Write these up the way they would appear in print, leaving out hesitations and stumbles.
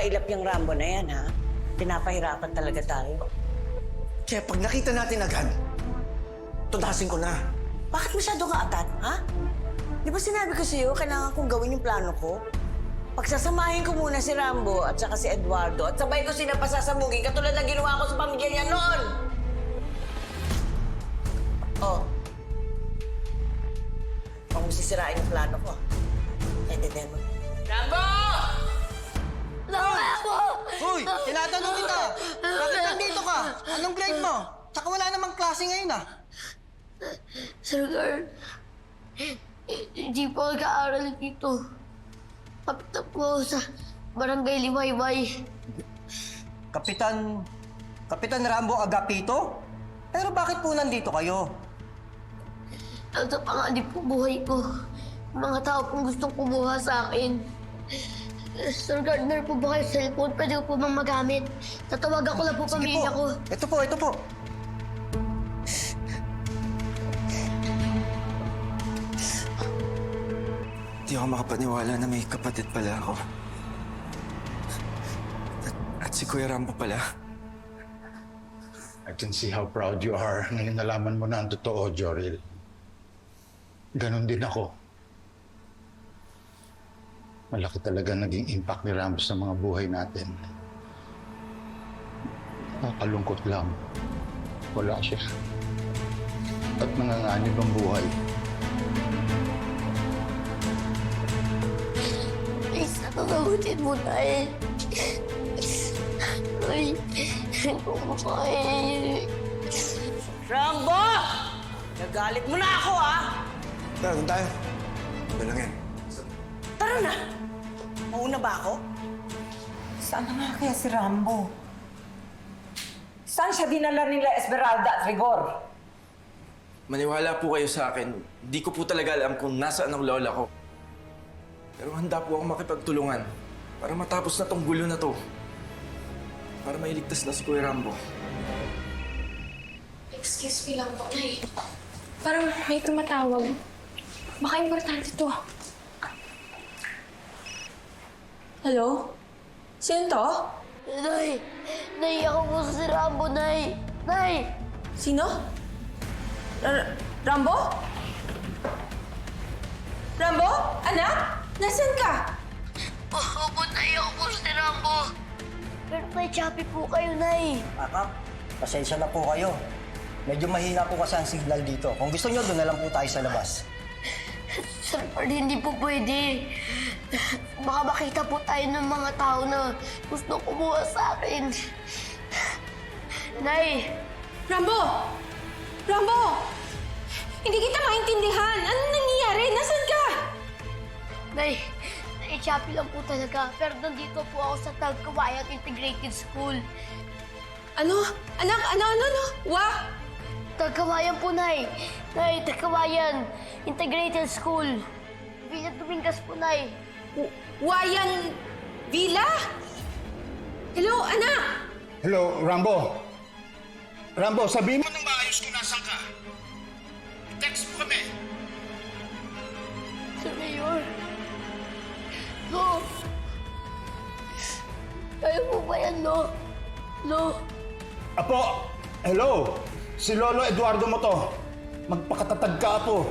mailap yung Rambo na yan, ha? Pinapahirapan talaga tayo. Kaya pag nakita natin agad, tudasin ko na. Bakit masyado ka atat, ha? Di ba sinabi ko sa'yo, kailangan kong gawin yung plano ko? Pagsasamahin ko muna si Rambo at saka si Eduardo at sabay ko sila pasasamugin katulad ng ginawa ko sa pamilya niya noon. Oh. Huwag mo sisirain yung plano ko. Naintindihan mo? Rambo! Nawa ako! Hoy! Tinatanong kita! Bakit nandito ka? Anong grade mo? Tsaka wala namang klase ngayon ah. Sir Guard, hindi po ako nag-aaral dito. Kapitan po sa Barangay Liwayway. Kapitan Rambo Agapito? Pero bakit po nandito kayo? Ito panganib po buhay ko. Mga tao pong gustong kumuha sa akin. Sir Guard, meron po ba kayo cellphone? Pwede ko po bang magamit? Tatawagan ko lang po Sige pamilya ko. Ito po. Hindi ako makapaniwala na may kapatid pala ako. At si Kuya Rambo pala. I can see how proud you are ngayon nalaman mo na ang totoo, Joril. Ganon din ako. Malaki talaga naging impact ni Rambo sa mga buhay natin. Nakakalungkot lang. Wala siya. At nanganganib ang buhay. Ay, sana nagutin mo na eh. Ay, kumakain. Rambo! Nagalit mo na ako, ha? Tara, doon tayo. Ito lang yan. Tara na! Mauna ba ako? Saan na nga kaya si Rambo? Saan siya dinala nila Esmeralda at Rigor? Maniwala po kayo sa akin. Hindi ko po talaga alam kung nasaan ang lola ko. Pero handa po ako makipagtulungan para matapos na tong gulo na to. Para mailigtas na si Kuya Rambo. Excuse me lang po, Nay. Parang may tumatawag. Baka importante to. Hello? Sino to? Nay! Nay, ako po si Rambo, Nay! Nay! Sino? Rambo? Rambo? Anak? Nasaan ka? Opo, Nay, ako po si Rambo! Pero Nay, choppy po kayo, Nay! Akap, pasensya na po kayo. Medyo mahina po kasi ang signal dito. Kung gusto nyo, doon na lang po tayo sa labas. Sir Guard, hindi po pwede. Baka makita po tayo ng mga tao na gusto kumuha sa akin. Nay! Rambo! Rambo! Hindi kita maintindihan. Anong nangyayari? Nasaan ka? Nay, choppy lang po talaga. Pero nandito po ako sa Tagkawayan Integrated School. Ano? Anak, ano? Wa? Tagkawayan po, Nay. Nay, Tagkawayan Integrated School. Villa Dominguez po, Nay. Wayan Villa? Hello, anak! Hello, Rambo. Rambo, sabihin mo nang maayos kung nasan ka. I-text mo kami. Sir Mayor. No. Kayo po ba yan, no? No. Apo, hello. Si Lolo Eduardo mo to. Magpakatatag ka, Apo.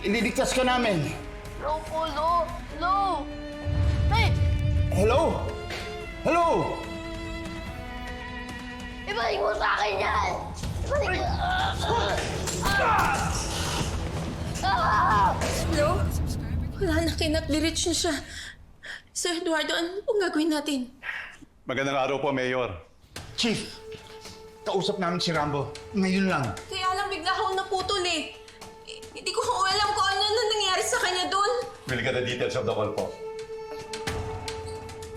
Ililigtas ka namin. No po, no. No. Nay! Hello? Hello? Ibalik mo sa akin yan! Ibalik mo! Hello? Wala na, kinat-direct na siya. Sir Eduardo, ano pong gagawin natin? Magandang araw po, Mayor. Chief, kausap namin si Rambo. Ngayon lang. Kaya lang bigla akong naputol eh. Hindi ko alam kung ano na nangyari sa kanya doon. We'll get the details of the call po.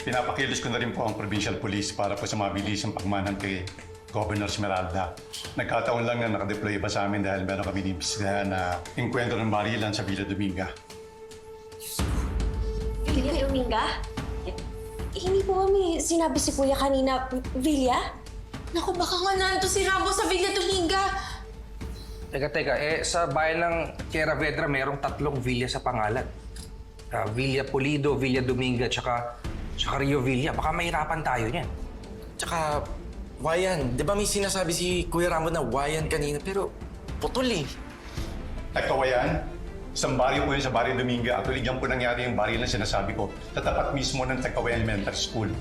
Pinapakilos ko na rin po ang Provincial Police para po sa mabilis ang pagmanan kay Governor Esmeralda. Nagkataon lang na nakadeploy pa sa amin dahil meron kami inimbestigahan na engkwentro ng barilan sa Villa Dominga. Villa Dominga? Hindi po kami sinabi si Kuya kanina, Villa? Naku, baka nga nandito si Rambo sa Villa Dominga. Teka, sa bayan ng Tierra Vedra, mayroong 3 villa sa pangalan. Villa Pulido, Villa Dominga, tsaka Tsaka Rio Villa, baka mahirapan tayo niyan. Tsaka, Wayan, di ba may sinasabi si Kuya Rambo na Wayan kanina, pero putol eh. Nagkawayan, isang baryo po yun sa Barrio Dominga. Actually, diyan po nangyari yung baryo na sinasabi ko. Tatapat mismo ng Tagkawayan Elementary School.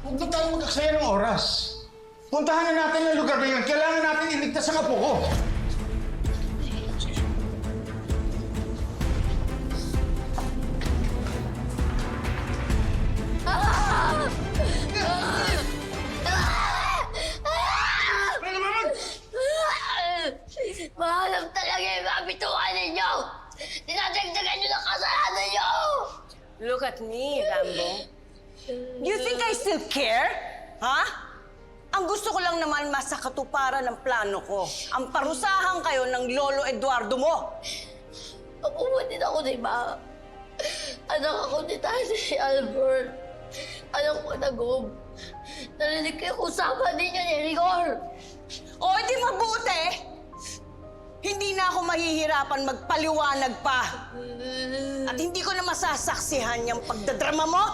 Huwag na tayo mag-aksaya ng oras. Puntahan na natin ang lugar na yun. Kailangan natin iligtas ang apo ko. Mahalap talaga yung mga bituan ninyo! Dinadagdagan nyo ng kasalanan nyo! Look at me, Rambo. You think I still care? Ha? Ang gusto ko lang naman masakatuparan ng plano ko. Ang parusahan kayo ng Lolo Eduardo mo. Mapupunin ako, di ba? Anak ako ni Tatay Albert. Anak ko na Gob. Narinig ko yung usapan ninyo ni Rigor. O, di mabuti! Hindi na ako mahihirapan magpaliwanag pa. At hindi ko na masasaksihan yung pagdadrama mo.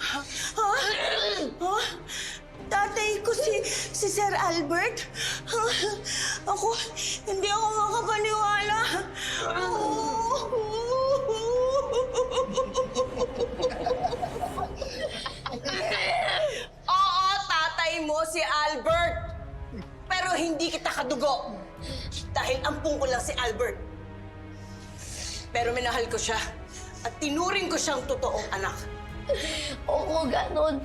Ha? Ha? Tatay ko si Sir Albert? Ha? Ako, hindi ako makapaniwala. Oo, tatay mo si Albert. Pero hindi kita kadugo. Dahil ampung ko lang si Albert. Pero minahal ko siya. At tinuring ko siyang totoong anak. Oo, ganon.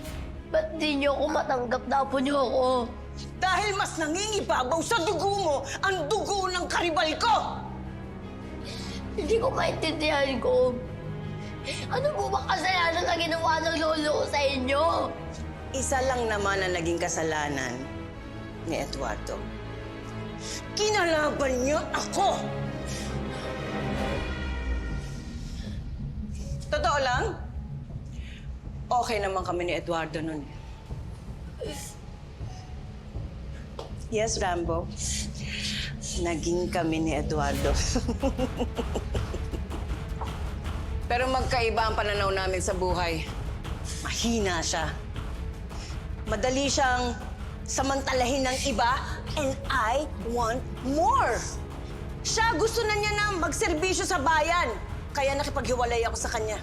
Ba't di niyo ako matanggap na po niyo ako? Dahil mas nangingibabaw sa dugo mo ang dugo ng karibal ko! Hindi ko maintindihan ko. Ano po ba kasalanan na ginawa ng lolo ko sa inyo? Isa lang naman ang naging kasalanan ni Eduardo. Kinalaban niyo ako! Totoo lang? Okay naman kami ni Eduardo nun. Yes, Rambo. Naging kami ni Eduardo. Pero magkaiba ang pananaw namin sa buhay. Mahina siya. Madali siyang samantalahin ng iba, and I want more. Siya gusto na niya na magserbisyo sa bayan. Kaya nakipaghiwalay ako sa kanya.